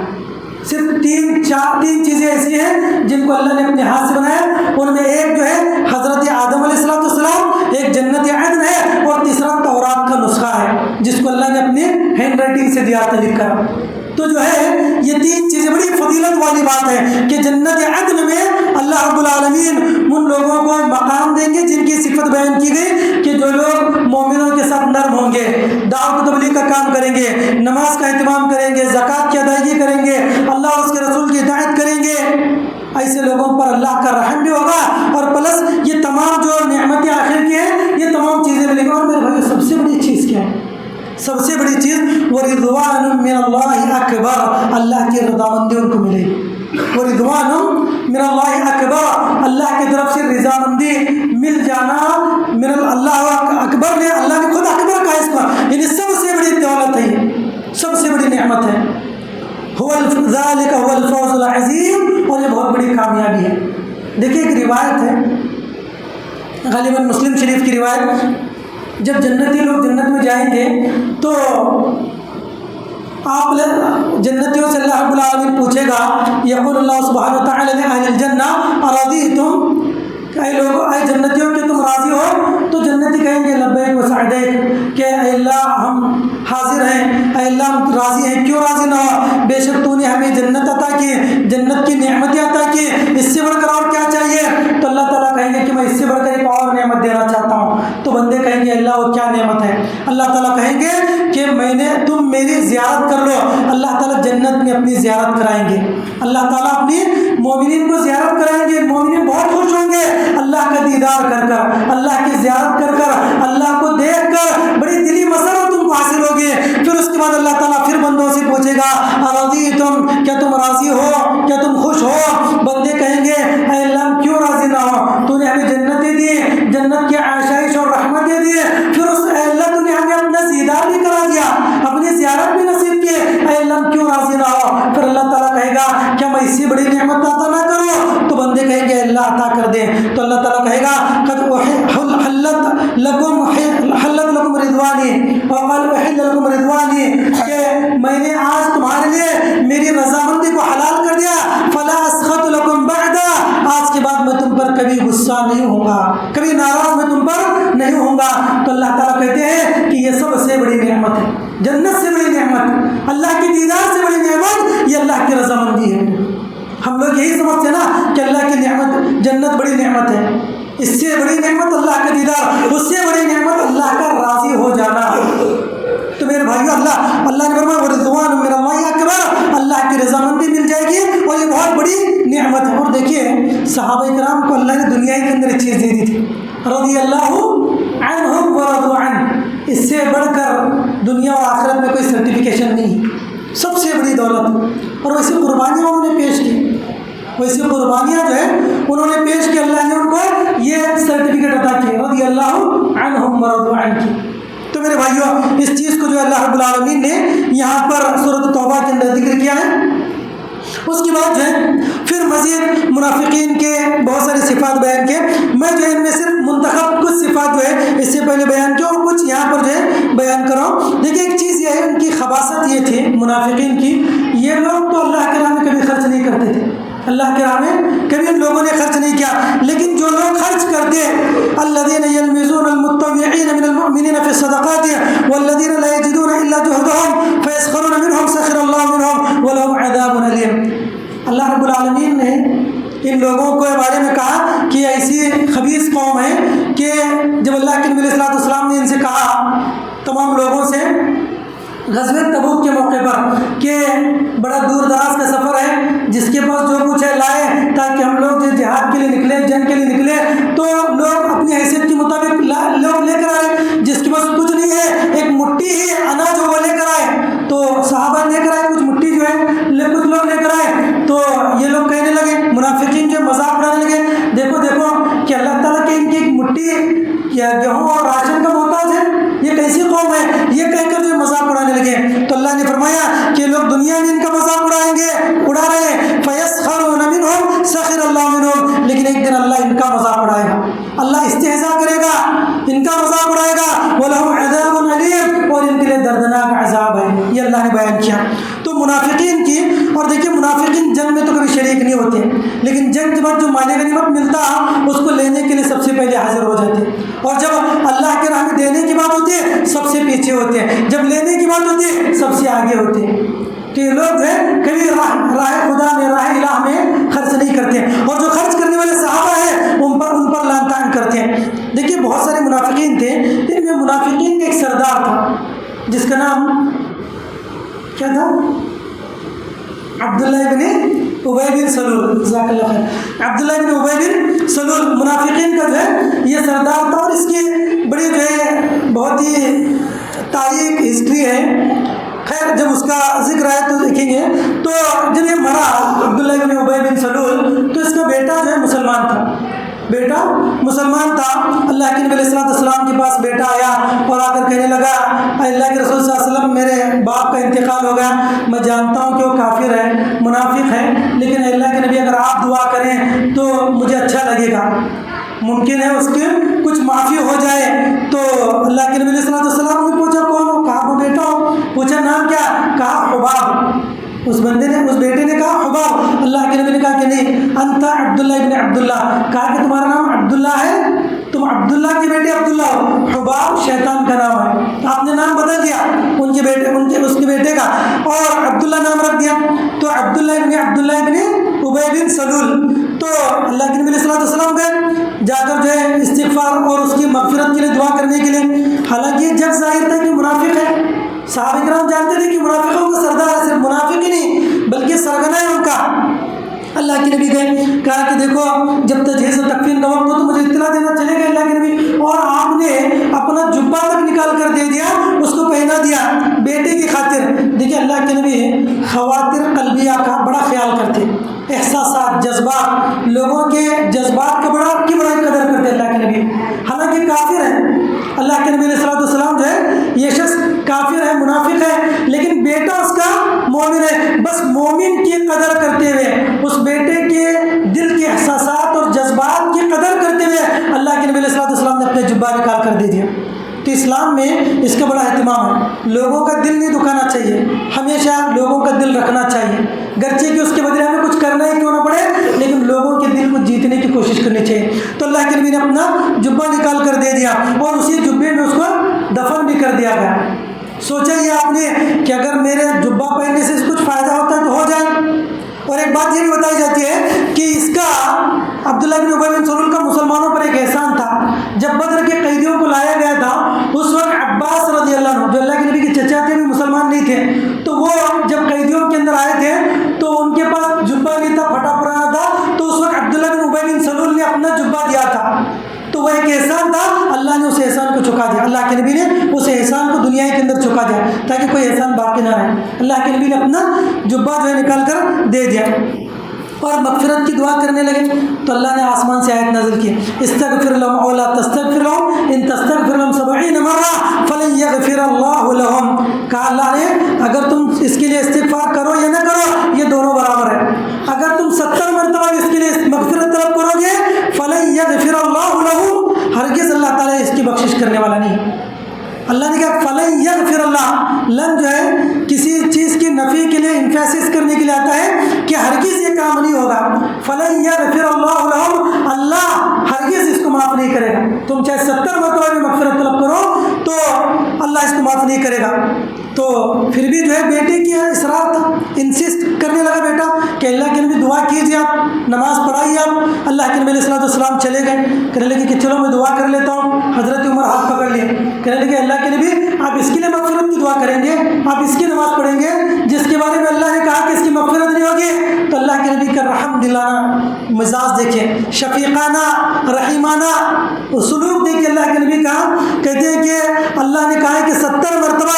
صرف تین چیزیں ایسی ہیں جن کو اللہ نے اپنے ہاتھ سے بنایا، ان میں ایک جو ہے حضرت آدم علیہ السلام، ایک جنت عدن ہے، اور تیسرا تورات کا نسخہ ہے جس کو اللہ نے اپنی ہینڈ رائٹنگ سے دیا تھا لکھ کر۔ تو جو ہے یہ تین چیزیں بڑی فضیلت والی بات ہے کہ جنت عدن میں اللہ رب العالمین ان لوگوں کو مقام دیں گے جن کی صفت بیان کی گئی کہ جو لوگ مومنوں کے ساتھ نرم ہوں گے، دعوت و تبلیغ کا کام کریں گے، نماز کا اہتمام کریں گے، زکوٰۃ کی ادائیگی کریں گے، اللہ اور اس کے رسول کی اطاعت کریں گے، ایسے لوگوں پر اللہ کا رحم بھی ہوگا، اور پلس یہ تمام جو نعمتیں آخر کی ہیں یہ تمام چیزیں ملیں گی۔ اور میرے بھائی، سب سے بڑی چیز کیا ہے؟ سب سے بڑی چیز وَرِضْوَانٌ مِّنَ اللَّهِ أَكْبَرُ، اللہ کی رضامندی ان کو ملے گی۔ وَرِضْوَانٌ مِّنَ اللَّهِ أَكْبَرُ، اللہ کی طرف سے رضامندی مل جانا، من اللہ اکبر نے، اللہ نے خود اکبر کہا اس کو، یعنی سب سے بڑی دولت ہے، سب سے بڑی نعمت ہے۔ ذَلِكَ هُوَ الْفَوْزُ الْعَظِيمُ، اور یہ بہت بڑی کامیابی ہے۔ دیکھیے ایک روایت ہے، غالباً مسلم شریف کی روایت، جب جنتی لوگ جنت میں جائیں گے تو آپ جنتیوں سے اللہ رب العالمین پوچھے گا، یقول اللہ سبحانہ وتعالی لأہل الجنہ ارضیتم، اے لوگوں، اے جنتیوں کہ تم راضی ہو؟ تو جنتی کہیں گے لبیک و سعدیک، کہ اے اللہ ہم حاضر ہیں، اے اللہ ہم راضی ہیں، کیوں راضی نہ ہو؟ بے شک تو نے ہمیں جنت عطا کی، جنت کی نعمتیں عطا کی، اس سے بڑھ کر اور کیا چاہیے؟ تو اللہ تعالیٰ کہیں گے کہ میں اس سے بڑھ کر ایک اور نعمت دینا چاہتا ہوں۔ تو بندے کہیں گے اللہ وہ کیا نعمت ہے؟ اللہ تعالیٰ کہیں گے کہ تم میری زیارت کر لو۔ اللہ تعالیٰ جنت میں اپنی زیارت کرائیں گے، اللہ تعالیٰ اپنی مومنین کو زیارت کرائیں گے، مومنین بہت خوش ہوں گے اللہ کا دیدار کر کر، اللہ کی زیارت کر کر، اللہ کو دیکھ کر بڑی دلی مسرت تم کو حاصل ہوگی۔ پھر اس کے بعد اللہ تعالیٰ پھر بندوں سے پوچھے گا ارضیتم، کیا تم راضی ہو، کیا تم خوش ہو؟ بندے کہیں گے اے اللہ ہم کیوں راضی نہ ہو؟ تو نے ہمیں جنتیں دی، جنت کی آشائش اور رحمتیں دی، پھر اس اے اللہ تو نے ہمیں اپنا دیدار بھی کرا دیا، اپنی زیارت بھی نصیب کی، اے اللہ ہم کیوں راضی نہ ہو؟ پھر اللہ تعالیٰ کہے گا کیا میں اس سے بڑی نعمت عطا نہ کروں؟ تو بندے کہیں گے اللہ عطا کر دے۔ تو اللہ تعالیٰ کہے گا قد حلت لکم رضوانی وقال احل لکم رضوانی، کہ میں نے آج تمہارے لیے میری رضامندی کو حلال کر دیا، فلا اسخط لکم بعد، آج کے بعد میں تم پر کبھی غصہ نہیں ہوں گا، کبھی ناراض میں تم پر نہیں ہوں گا۔ تو اللہ تعالیٰ کہتے ہیں کہ یہ سب سے بڑی نعمت ہے، جنت سے بڑی نعمت، اللہ کی دیدار سے بڑی نعمت یہ اللہ کی رضامندی ہے۔ ہم لوگ یہی سمجھتے ہیں نا کہ اللہ کی نعمت جنت بڑی نعمت ہے، اس سے بڑی نعمت اللہ کا دیدار، اس سے بڑی نعمت اللہ کا راضی ہو جانا۔ تو میرے بھائیو اللہ نے فرمایا ورضوان من اللہ اکبر، اللہ کی رضامندی مل جائے گی اور یہ بہت بڑی نعمت ہے۔ اور دیکھیے صحابہ کرام کو اللہ نے دنیا کے اندر ایک چیز دے دی تھی، رضی اللہ عنہم ورضوا عنہ، اس سے بڑھ کر دنیا اور آخرت میں کوئی سرٹیفکیشن نہیں، سب سے بڑی دولت۔ اور ویسے قربانیاں انہوں نے پیش کی، ویسے قربانیاں جو ہے انہوں نے پیش کی، اللہ نے ان کو یہ سرٹیفکیٹ عطا کی رضی اللہ عنہم ورضوا عنہ کی۔ تو میرے بھائیو اس چیز کو جو اللہ رب العالمین نے یہاں پر سورۃ توبہ کے اندر ذکر کیا ہے۔ اس کے بعد جو ہے پھر مزید منافقین کے بہت سارے صفات بیان کیے، میں جو ہے ان میں صرف منتخب کچھ صفات جو ہے اس سے پہلے بیان کیا اور کچھ یہاں پر جو ہے بیان کر رہا ہوں۔ دیکھیے ایک چیز یہ ہے ان کی خباثت یہ تھی منافقین کی، یہ لوگ تو اللہ کے راہ میں کبھی خرچ نہیں کرتے تھے، اللہ کے راہ میں کبھی ان لوگوں نے خرچ نہیں کیا، لیکن جو لوگ خرچ کرتے الذین یلمزون المتطوعین من المؤمنین فی الصدقات والذین لا یجدون الا جہدهم فیسخرون منهم سخر اللہ منهم ولهم عذاب علیم۔ اللہ رب العالمین نے ان لوگوں کے بارے میں کہا کہ ایسی خبیث قوم ہے کہ جب اللہ کے نبی صلی اللہ علیہ وسلم نے ان سے کہا تمام لوگوں سے غزوہ تبوک کے موقع پر کہ بڑا دور دراز کا سفر ہے، جس کے پاس جو کچھ ہے لائے تاکہ ہم لوگ جو جہاد کے لیے نکلے، جنگ کے لیے نکلے، تو لوگ اپنی حیثیت کے مطابق لوگ لے کر آئے، جس کے پاس کچھ نہیں ہے ایک مٹھی ہی اناج وہ لے کر آئے، تو صحابہ لے کر آئے کچھ مٹھی جو ہے کچھ لوگ لے کر آئے، تو یہ لوگ کہنے لگے، منافقین جو مذاق اڑانے لگے، دیکھو دیکھو کہ اللہ تعالیٰ کے ان کی ایک مٹھی یا گیہوں اور راشن کا محتاج ہے، یہ کیسی قوم ہے، یہ کہہ کر جو مذاق اڑانے لگے۔ تو اللہ نے فرمایا کہ لوگ دنیا میں ان کا مذاق اڑائیں گے، اڑا رہے ہیں، فَيَسْخَرُونَ مِنْهُمْ سَخِرَ اللَّهُ مِنْهُمْ، لیکن ایک دن اللہ ان کا مذاق اڑائے گا، اللہ استہزاء کرے گا، ان کا مذاق اڑائے گا، وَلَهُمْ عَذَابٌ عَلِيمٌ، اور ان کے لیے دردناک عذاب ہے، یہ اللہ نے بیان کیا۔ تو منافقین کی، اور دیکھیے منافقین جنگ میں تو کبھی شریک نہیں ہوتے، لیکن جنگ کے بعد جو مال غنیمت ملتا اس کو لینے کے لیے سب سے پہلے حاضر ہو جاتے، اور جب اللہ کے راہ میں دینے کی بات ہوتی ہے سب سے پیچھے ہوتے ہیں، جب لینے کی بات ہوتی ہے سب سے آگے ہوتے ہیں۔ کہ یہ لوگ جو ہے کبھی راہ خدا میں، راہ الہ میں خرچ نہیں کرتے، اور جو خرچ کرنے والے صحابہ ہیں ان پر لعن طعن کرتے ہیں۔ دیکھیے بہت سارے منافقین تھے، ان میں منافقین کا ایک سردار تھا جس کا نام کیا تھا؟ عبداللہ بن ابی بن سلول، جزاک اللہ خیر، عبداللہ بن ابی بن سلول منافقین کا جو ہے یہ سردار تھا، اور اس کی بڑی جو ہے بہت ہی تاریخ ہسٹری ہے۔ خیر جب اس کا ذکر ہے تو دیکھیں گے، تو جب یہ مرا عبداللہ بن ابی بن سلول تو اس کا بیٹا جو ہے مسلمان تھا، بیٹا مسلمان تھا۔ اللہ کے نبی صلی اللہ علیہ وسلم کے پاس بیٹا آیا اور آ کر کہنے لگا اللہ کے رسول صلی اللہ علیہ وسلم میرے باپ کا انتقال ہو گیا، میں جانتا ہوں کہ وہ کافر ہے، منافق ہے، لیکن اللہ کے نبی اگر آپ دعا کریں تو مجھے اچھا لگے گا، ممکن ہے اس کی کچھ معافی ہو جائے۔ تو اللہ کے نبی صلی اللہ علیہ وسلم نے پوچھا کون ہو؟ کہا وہ بیٹا ہو۔ پوچھا نام کیا؟ کہا حباب۔ اس بندے نے اس بیٹے نے کہا حباب، اللہ کے نبی نے کہا کہ نہیں، انت عبداللہ ابن عبداللہ، کہا کہ تمہارا نام عبداللہ ہے، تم عبداللہ کے بیٹے عبداللہ ہو، حباب شیطان کا نام ہے، آپ نے نام بدل دیا ان کے بیٹے اس کے بیٹے کا اور عبداللہ نام رکھ دیا، تو عبداللہ ابن ابی بن سلول۔ تو اللہ کے نبی علیہ السلام گئے، جا کر جو ہے استغفار اور اس کی مغفرت کے لیے دعا کرنے کے لیے، حالانکہ یہ جگ ظاہر تھا کہ منافق ہے، صحابہ کرام جانتے تھے کہ منافقوں کا سردار ہے، صرف منافق ہی نہیں بلکہ سرغنہ ہے ان کا۔ اللہ کے نبی گئے، کہا کہ دیکھو جب تجہیز و تکفین کا وقت ہو تو مجھے اطلاع دینا، چلے گئے اللہ کے نبی، اور آپ نے اپنا جبہ تک نکال کر دے دیا، اس کو پہنا دیا بیٹے کی خاطر۔ دیکھیے اللہ کے نبی خواطر قلبیہ کا بڑا خیال کرتے، احساسات، جذبات، لوگوں کے جذبات کا بڑا قدر کرتے اللہ کے نبی، حالانکہ کافر ہیں۔ اللہ کے نبی علیہ السلام جو ہے یہ شخص کافر ہے، منافق ہے، لیکن بیٹا اس کا مومن ہے، بس مومن کی قدر کرتے ہوئے، اس بیٹے کے دل کے احساسات اور جذبات کی قدر کرتے ہوئے اللہ کے نبی علیہ السلام نے اپنے جبہ نکال کر دے دیا۔ تو اسلام میں اس کا بڑا اہتمام ہے، لوگوں کا دل نہیں دکھانا چاہیے، ہمیشہ لوگوں کا دل رکھنا چاہیے، گرچہ کہ اس کے بدلے ہمیں کچھ کرنا ہی کیوں نہ پڑے، لیکن لوگوں کے دل کو جیتنے کی کوشش کرنی چاہیے۔ تو اللہ کے نبی نے اپنا جبہ نکال کر دے دیا اور اسی جبے میں اس کو دفن بھی کر دیا گیا۔ سوچا یہ آپ نے کہ اگر میرے جبہ پہننے سے کچھ فائدہ ہوتا ہے تو ہو جائے۔ اور ایک بات یہ بھی بتائی جاتی ہے کہ اس کا عبداللہ بن ابی بن سلول کا مسلمانوں پر ایک احسان تھا، جب بدر کے قیدیوں کو لایا گیا تھا اس وقت عباس رضی اللہ عنہ جو اللہ کے نبی کے چچا تھے بھی مسلمان نہیں تھے، تو وہ جب قیدیوں کے اندر آئے تھے تو ان کے پاس جبہ نہیں تھا، پھٹا پرانا تھا، تو اس وقت عبداللہ بن ابی بن سلول نے اپنا جبہ دیا تھا، تو وہ ایک احسان تھا، اللہ نے اس احسان کو چکا دیا، اللہ کے نبی نے اس احسان کو دنیا کے اندر چکا دیا تاکہ کوئی احسان باقی نہ رہے۔ اللہ کے نبی نے اپنا جبہ جو ہے نکال کر دے دیا اور مغفرت کی دعا کرنے لگے، تو اللہ نے آسمان سے آیت نازل کی، استغفر لهم او لا تستغفر لهم ان تستغفر لهم 70 مرة فلن يغفر الله لهم، کہا اللہ نے اگر تم اس کے لیے استغفار کرو یا نہ کرو یہ دونوں برابر ہے، اگر تم 70 مرتبہ اس کے لیے مغفرت طلب کرو گے فلن يغفر الله له، ہرگز اللہ تعالیٰ اس کی بخشش کرنے والا نہیں۔ اللہ نے کہا فلن یغفر اللہ، لن جو ہے کسی چیز کی نفی کے لیے انفیسس کرنے کے لیے آتا ہے کہ ہرگز یہ کام نہیں ہوگا، فلن یغفر اللہ لهم، اللہ ہرگز اس کو معاف نہیں کرے گا، تم چاہے 70 مرتبہ بھی مغفرت طلب کرو تو اللہ اس کو معاف نہیں کرے گا۔ تو پھر بھی جو ہے بیٹے کی اصرار تھا، انسسٹ کرنے لگا بیٹا کہ اللہ کے نبی دعا کیجیے، آپ نماز پڑھائیے آپ۔ اللہ کے نبی علیہ السلام چلے گئے، کہنے لگے کہ چلو میں دعا کر لیتا ہوں، حضرت عمر ہاتھ پکڑ لیے، کہنے لگے اللہ کے نبی آپ اس کے لیے مغفرت کی دعا کریں گے، آپ اس کی نماز پڑھیں گے جس کے بارے میں اللہ نے کہا کہ اس کی مغفرت نہیں ہوگی؟ تو اللہ کے نبی کا رحم دلانہ مزاج دیکھیں، شفیقانہ رحیمانہ سلوک دیکھیں اللہ کے نبی کا، کہتے ہیں کہ اللہ نے کہا ہے کہ 70 مرتبہ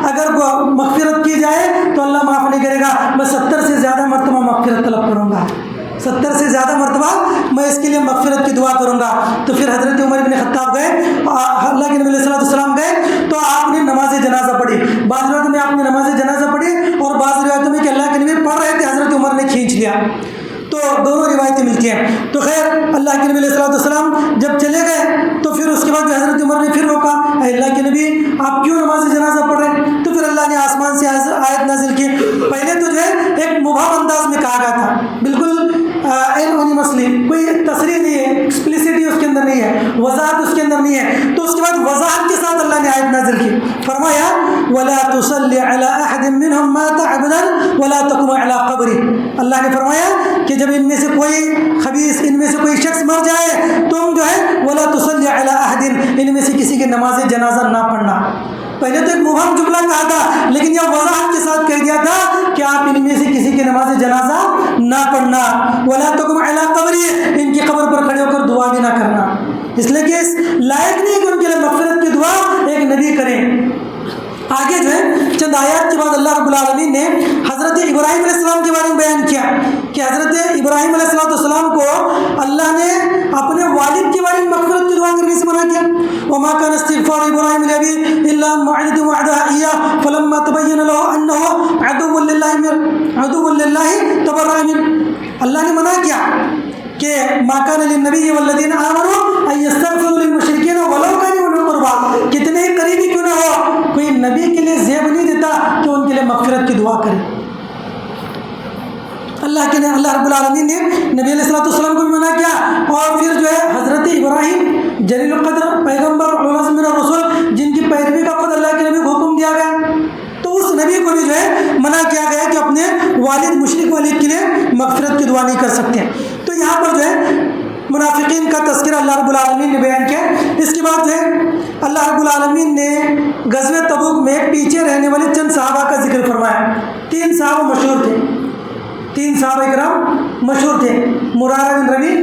اگر مغفرت کی جائے تو اللہ معاف نہیں کرے گا، میں 70 سے زیادہ مرتبہ مغفرت طلب کروں گا، 70 سے زیادہ مرتبہ میں اس کے لیے مغفرت کی دعا کروں گا۔ تو پھر حضرت عمر بن خطاب گئے، اللہ کے نبی علیہ السلام گئے تو آپ نے نماز جنازہ پڑھی، بعض روایتوں میں آپ نے نماز جنازہ پڑھی اور بعض روایتوں میں کہ اللہ کے نبی پڑھ رہے تھے حضرت عمر نے کھینچ لیا، تو دونوں روایتیں ملتی ہیں۔ تو خیر اللہ کے نبی علیہ السلام جب چلے گئے تو پھر اس کے بعد حضرت عمر نے پھر روکا، اے اللہ کے نبی آپ کیوں نماز جنازہ پڑھ رہے ہیں؟ تو پھر اللہ نے آسمان سے آیت نازل کی، پہلے تو جو ہے ایک مبہم انداز میں کہا گیا تھا، بالکل مسئلے کوئی تصریح نہیں ہے، ایکسپلیسٹی اس کے اندر نہیں ہے، وضاحت اس کے اندر نہیں ہے، تو اس کے بعد وضاحت کے ساتھ اللہ نے آیت نازل کی، فرمایا وَلَا تُصَلِّ عَلَىٰ أَحَدٍ مِّنْهُمْ مَاتَ أَبَدًا وَلَا تَقُمْ عَلَىٰ قَبْرِهِ، اللہ نے فرمایا کہ جب ان میں سے کوئی خبیث، ان میں سے کوئی شخص مر جائے تم جو ہے وَلَا تُصَلِّ عَلَىٰ أَحَدٍ، ان میں سے کسی کی نماز جنازہ نہ پڑھنا۔ پہلے تو ایک مبہم جملہ کہا تھا لیکن یہ وضاحت کے ساتھ کہہ دیا تھا کہ آپ ان میں سے کسی کی نماز جنازہ نہ پڑھنا، وَلَا تَقُمْ عَلَىٰ قَبْرِهِ، ان کی قبر پر کھڑے ہو کر دعا بھی نہ کرنا، اس لیے کہ اس لائق نہیں کہ ان کے لیے مغفرت کی دعا ایک نبی کرے۔ آگے جو ہے چند آیات کے بعد اللہ رب العالمین نے حضرت ابراہیم علیہ السلام کے بارے میں بیان کیا کہ حضرت ابراہیم علیہ السلام کو اللہ نے اپنے والد کے بارے میں مغفرت کی دعا کرنے سے منع کیا، وما كان استغفار ابراہیم لأبيه الا عن موعدة وعدها اياه فلما تبين له انه عدو لله تبرأ منه، اللہ نے منع کیا کہ ما كان للنبي والذين آمنوا ان يستغفروا للمشركين ولو كانوا اولي القربى، کتنے ہی قریبی کیوں نہ ہو، کوئی نبی کے لیے زیب نہیں دیتا کہ ان کے لیے مغفرت کی دعا کرے، العالمین نے نبی علیہ السلام کو بھی منع کیا، اور پھر جو ہے حضرت ابراہیم جلیل القدر پیغمبر من الرسول جن کی پیروی کا خود اللہ کے نبی کو حکم دیا گیا، تو اس نبی کو بھی جو ہے منع کیا گیا کہ اپنے والد مشرک والد کے لیے مغفرت کی دعا نہیں کر سکتے۔ تو یہاں پر جو ہے منافقین کا تذکرہ اللہ رب العالمین نے بیان کیا۔ اس کے بعد جو ہے اللہ رب العالمین نے غزوہ تبوک میں پیچھے رہنے والے چند صحابہ کا ذکر فرمایا۔ 3 صحابہ مشہور تھے، 3 صحابہ کرام مشہور تھے، مرارہ بن ربیع،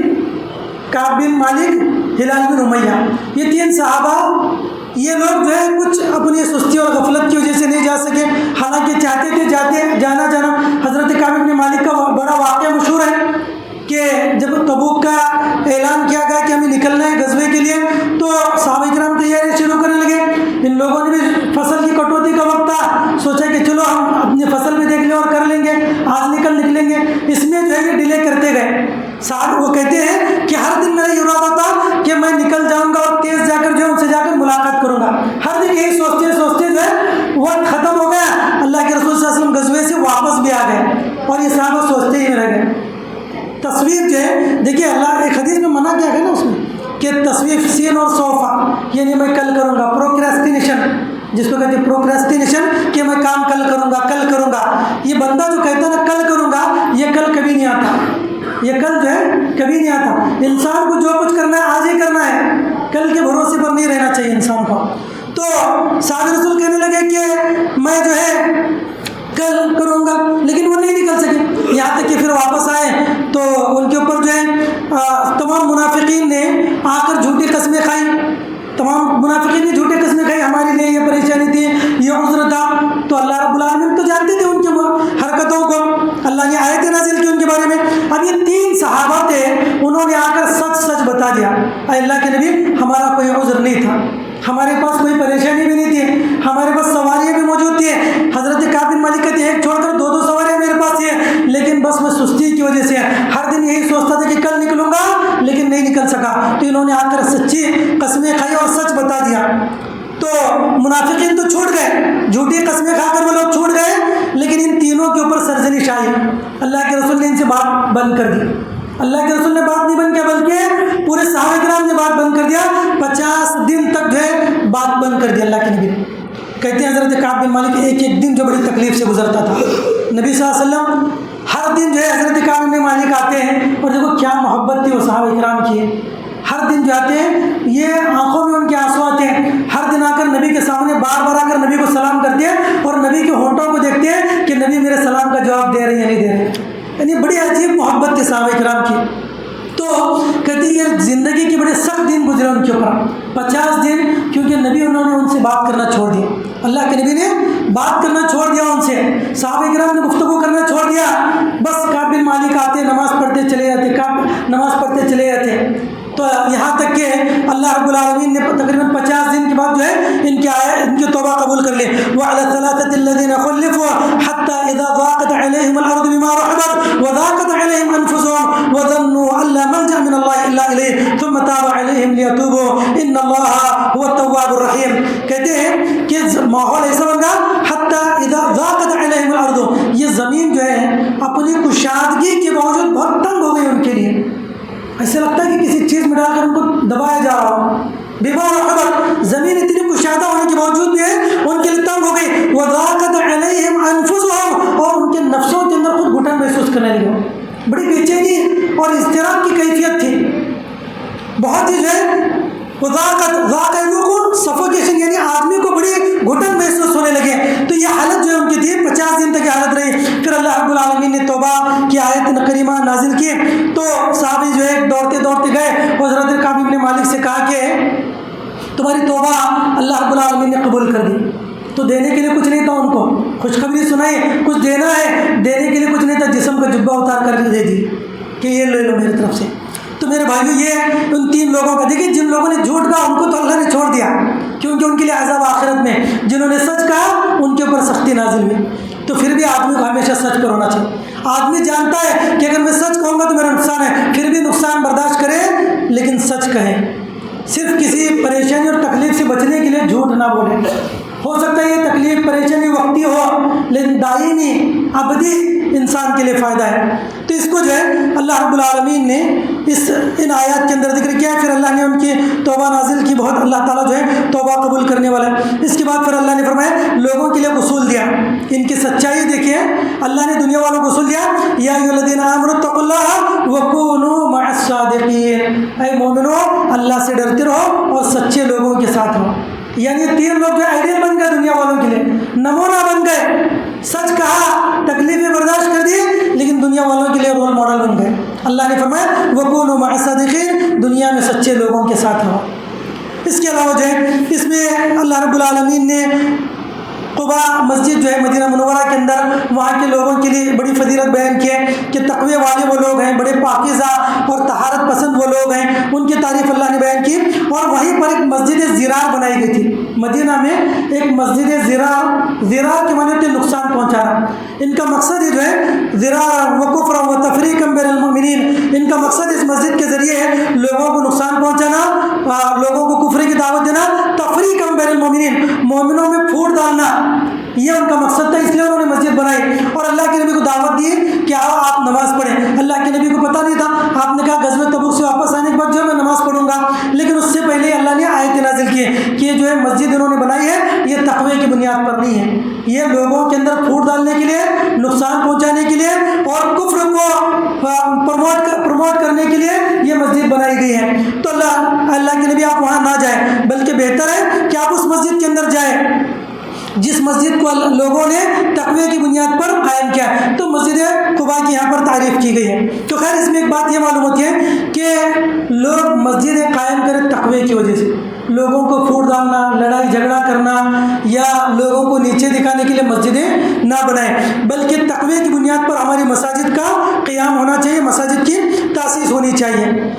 کعب بن مالک، ہلال بن امیہ۔ یہ 3 صحابہ، یہ لوگ جو ہے کچھ اپنی سستی اور غفلت کی وجہ سے نہیں جا سکے، حالانکہ چاہتے تھے جانا۔ حضرت کعب بن مالک کا بڑا واقعہ مشہور ہے کہ جب تبوک کا اعلان کیا گیا کہ ہمیں نکلنا ہے غزوے کے لیے، تو صحابہ کرام تیاری شروع کرنے لگے۔ ان لوگوں نے بھی فصل کی کٹوتی کا وقت تھا، سوچا کہ چلو ہم اپنی فصل بھی دیکھ لیں اور کر لیں گے، آج نکلیں گے۔ اس میں جو ہے یہ ڈیلے کرتے گئے۔ صاحب وہ کہتے ہیں کہ ہر دن میرا یہ ارادہ تھا کہ میں نکل جاؤں گا اور تیز جا کر جو ہے ان سے جا کر ملاقات کروں گا۔ ہر دن یہی سوچتے جو ہے وقت ختم ہو گیا، اللہ کے رسول صلی اللہ علیہ وسلم غزوے سے واپس بھی آ گئے اور یہ صحابہ سوچتے ہی رہ گئے۔ تصویر جو ہے دیکھیے، اللہ ایک حدیث میں منع کیا ہے نا اس میں کہ تصویر سین اور صوفہ، یعنی میں کل کروں گا، پروکریسٹینیشن جس کو کہتے ہیں پروکریسٹینیشن، کہ میں کام کل کروں گا۔ یہ بندہ جو کہتا ہے نا کل کروں گا، یہ کل کبھی نہیں آتا، یہ کل جو ہے کبھی نہیں آتا۔ انسان کو جو کچھ کرنا ہے آج ہی کرنا ہے، کل کے بھروسے پر نہیں رہنا چاہیے انسان کو۔ تو صحابہ رسول کہنے لگے کہ میں جو ہے کل کروں گا، لیکن وہ نہیں نکل سکے، یہاں تک کہ پھر واپس آئے تو ان کے اوپر جو ہے تمام منافقین نے آ کر جھوٹی قسمیں کھائیں۔ تمام منافقین نے جھوٹی قسمیں کھائی، ہمارے لیے یہ پریشانی تھی، یہ عذر تھا۔ تو اللہ رب العالمین تو جانتے تھے ان کی حرکتوں کو، اللہ نے آیتیں نازل کی ان کے بارے میں۔ اب یہ 3 صحابہ تھے، انہوں نے آ کر سچ بتا دیا، اے اللہ کے نبی ہمارا کوئی عذر نہیں تھا، ہمارے پاس کوئی پریشانی بھی نہیں تھی، ہمارے پاس سواریاں بھی موجود تھیں۔ حضرت کعب بن مالک کہتے ہیں ایک چھوڑ کر 2 سواریاں میرے پاس ہیں، لیکن بس میں سستی کی وجہ سے ہر دن یہی سوچتا تھا کہ کل نکلوں گا، لیکن نہیں نکل سکا۔ تو انہوں نے آ کر سچی قسمیں کھائی اور سچ بتا دیا۔ تو منافقین تو چھوٹ گئے، جھوٹی قسمیں کھا کر وہ لوگ چھوٹ گئے، لیکن ان تینوں کے اوپر سرزنش آئی۔ اللہ کے رسول نے ان سے بات بند کر دی۔ اللہ کے رسول نے بات نہیں بند کیا، بلکہ پورے صحابہ کرام نے بات بند کر دیا۔ 50 دن تک جو ہے بات بند کر دیا اللہ کے نبی۔ کہتے ہیں حضرت کعب بن مالک ایک دن جو بڑی تکلیف سے گزرتا تھا، نبی صلی اللہ علیہ وسلم ہر دن جو ہے حضرت کعب بن مالک آتے ہیں، اور دیکھو کیا محبت تھی وہ صحابہ کرام کی، ہر دن جاتے ہیں، یہ آنکھوں میں ان کے آنسو آتے ہیں، ہر دن آ کر نبی کے سامنے بار آ کر نبی کو سلام کرتے ہیں، اور نبی کے ہونٹوں کو دیکھتے ہیں کہ نبی میرے سلام کا جواب دے رہے ہیں یا نہیں دے رہے، یعنی بڑی عجیب محبت تھی صحابہ کرام کی۔ تو کہتی ہے زندگی کے بڑے سخت دن گزرے ان کے اوپر، 50 دن، کیونکہ نبی انہوں نے ان سے بات کرنا چھوڑ دیا، اللہ کے نبی نے بات کرنا چھوڑ دیا ان سے، صحابہ کرام نے گفتگو کرنا چھوڑ دیا۔ بس کعب بن مالک آتے، نماز پڑھتے چلے جاتے۔ تو یہاں تک کہ اللہ رب العالمین نے تقریباً 50 دن کے بعد جو ہے ان کی توبہ قبول کر لی۔ وعلى الثلاثة الذين خلفوا حتى إذا ضاقت عليهم الأرض بما رحبت وضاقت عليهم أنفسهم وظنوا أن لا ملجأ من الله إلا إليه ثم تاب عليهم ليتوبوا إن الله هو التواب الرحيم۔ کہتے ہیں کہ ماحول ایسا بن گیا حتى إذا ضاقت عليهم الأرض، یہ زمین جو ہے اپنی کشادگی کے باوجود بہت تنگ ہو گئی ان کے لیے، ایسا لگتا ہے کہ کسی چیز میں ڈال کر ان کو دبایا جا رہا ہو۔ بما رحبت، زمین اتنی کشادہ ہونے کے باوجود بھی ہے ان کے لیے تنگ ہو گئی۔ وضاقت علیہم انفسہم، اور ان کے نفسوں کے اندر خود گھٹن محسوس کرنے لگے، بڑی بے چینی اور اضطراب کی کیفیت تھی، بہت ہی جو ہے ذاق سفوکیشن، یعنی آدمی کو بڑی گھٹن محسوس ہونے لگے۔ تو یہ حالت جو ہے ان کی تھی، 50 دن تک یہ حالت رہی۔ پھر اللہ رب العالمین نے توبہ کی آیت کریمہ نازل کی، تو صحابی جو ہے دوڑتے گئے، حضرت کعب بن مالک سے کہا کہ تمہاری توبہ اللہ رب العالمین نے قبول کر دی۔ تو دینے کے لیے کچھ نہیں تھا ان کو، خوشخبری سنائی، کچھ دینا ہے، دینے کے لیے کچھ نہیں تھا، جسم کا جبہ اتار کر دے دی کہ یہ لے لو میری طرف سے۔ تو میرے بھائیو یہ ان 3 لوگوں کا، دیکھیے جن لوگوں نے جھوٹ کہا ان کو تو اللہ نے چھوڑ دیا، کیونکہ ان کے لیے عذاب آخرت میں، جنہوں نے سچ کہا ان کے اوپر سختی نازل ہوئی۔ تو پھر بھی آدمی کو ہمیشہ سچ پر ہونا چاہیے۔ آدمی جانتا ہے کہ اگر میں سچ کہوں گا تو میرا نقصان ہے، پھر بھی نقصان برداشت کرے، لیکن سچ کہیں، صرف کسی پریشانی اور تکلیف سے بچنے کے لیے جھوٹ نہ بولے۔ ہو سکتا ہے یہ تکلیف پریشانی وقتی ہو لیکن دائمی ابدی انسان کے لیے فائدہ ہے۔ تو اس کو جو ہے اللہ رب العالمین نے ان آیات کے اندر ذکر کیا ہے۔ پھر اللہ نے ان کی توبہ نازل کی، بہت اللہ تعالیٰ جو ہے توبہ قبول کرنے والا ہے۔ اس کے بعد پھر اللہ نے فرمایا لوگوں کے لیے اصول دیا، ان کی سچائی دیکھیے، اللہ نے دنیا والوں کو اصول دیا، یا ایھا الذین آمنوا اتقوا اللہ وکونوا مع الصادقین، اے مومنو اللہ سے ڈرتے رہو اور سچے لوگوں کے ساتھ رہو۔ یعنی تین لوگ جو آئیڈیل بن گئے دنیا والوں کے لیے، نمونہ بن گئے، سچ کہا، تکلیفیں برداشت کر دی، لیکن دنیا والوں کے لیے رول ماڈل بن گئے۔ اللہ نے فرمایا وَكُونُوا مَعَ الصَّادِقِينَ، دنیا میں سچے لوگوں کے ساتھ رہو۔ اس کے علاوہ جو ہے اس میں اللہ رب العالمین نے قبا مسجد جو ہے مدینہ منورہ کے اندر، وہاں کے لوگوں کے لیے بڑی فضیلت بیان کی ہے کہ تقوی والے وہ لوگ ہیں، بڑے پاکیزہ اور طہارت پسند وہ لوگ ہیں، ان کی تعریف اللہ نے بیان کی۔ اور وہیں پر ایک مسجد زرار بنائی گئی تھی مدینہ میں، ایک مسجد زرار کے معنی ہوتے نقصان پہنچانا۔ ان کا مقصد یہ جو ہے زرار و کفر و تفریقا بین المؤمنین، ان کا مقصد اس مسجد کے ذریعے ہے لوگوں کو نقصان پہنچانا، لوگوں کو کفر کی دعوت دینا، تفریقا بین المؤمنین، مومنوں میں پھوٹ ڈالنا، یہ ان کا مقصد تھا۔ اس لیے انہوں نے مسجد بنائی اور اللہ کے نبی کو دعوت دی کہ آؤ آپ نماز پڑھیں۔ اللہ کے نبی کو پتہ نہیں تھا، آپ نے کہا غزوہ تبوک سے واپس آنے کے بعد جو ہے میں نماز پڑھوں گا، لیکن اس سے پہلے اللہ نے آیت نازل کی کہ یہ جو ہے مسجد انہوں نے بنائی ہے یہ تقوی کی بنیاد پر نہیں ہے، یہ لوگوں کے اندر پھوٹ ڈالنے کے لیے، نقصان پہنچانے کے لیے اور کفر کو پروموٹ کرنے کے لیے یہ مسجد بنائی گئی ہے۔ تو اللہ کے نبی آپ وہاں نہ جائیں، بلکہ بہتر ہے کہ آپ اس مسجد کے اندر جائیں جس مسجد کو لوگوں نے تقوی کی بنیاد پر قائم کیا ہے۔ تو مسجد قباء کی یہاں پر تعریف کی گئی ہے۔ تو خیر اس میں ایک بات یہ معلوم ہوتی ہے کہ لوگ مسجدیں قائم کریں تقوی کی وجہ سے، لوگوں کو پھوٹ ڈالنا، لڑائی جھگڑا کرنا یا لوگوں کو نیچے دکھانے کے لیے مسجدیں نہ بنائیں، بلکہ تقوی کی بنیاد پر ہماری مساجد کا قیام ہونا چاہیے، مساجد کی تاسیس ہونی چاہیے۔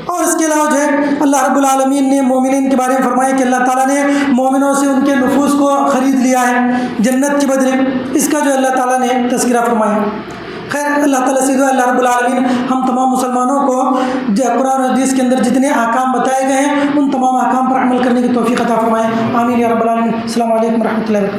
اور اس کے علاوہ جو ہے اللہ رب العالمین نے مومنین کے بارے میں فرمایا کہ اللہ تعالیٰ نے مومنوں سے ان کے نفوس کو خرید لیا ہے جنت کے بدلے، اس کا جو اللہ تعالیٰ نے تذکرہ فرمایا۔ خیر اللہ تعالیٰ سے اللہ رب العالمین ہم تمام مسلمانوں کو جو قرآن و حدیث کے اندر جتنے احکام بتائے گئے ہیں ان تمام احکام پر عمل کرنے کی توفیق عطا فرمائے، آمین یا رب العالمین۔ السلام علیکم و رحمۃ اللہ وبرکاتہ۔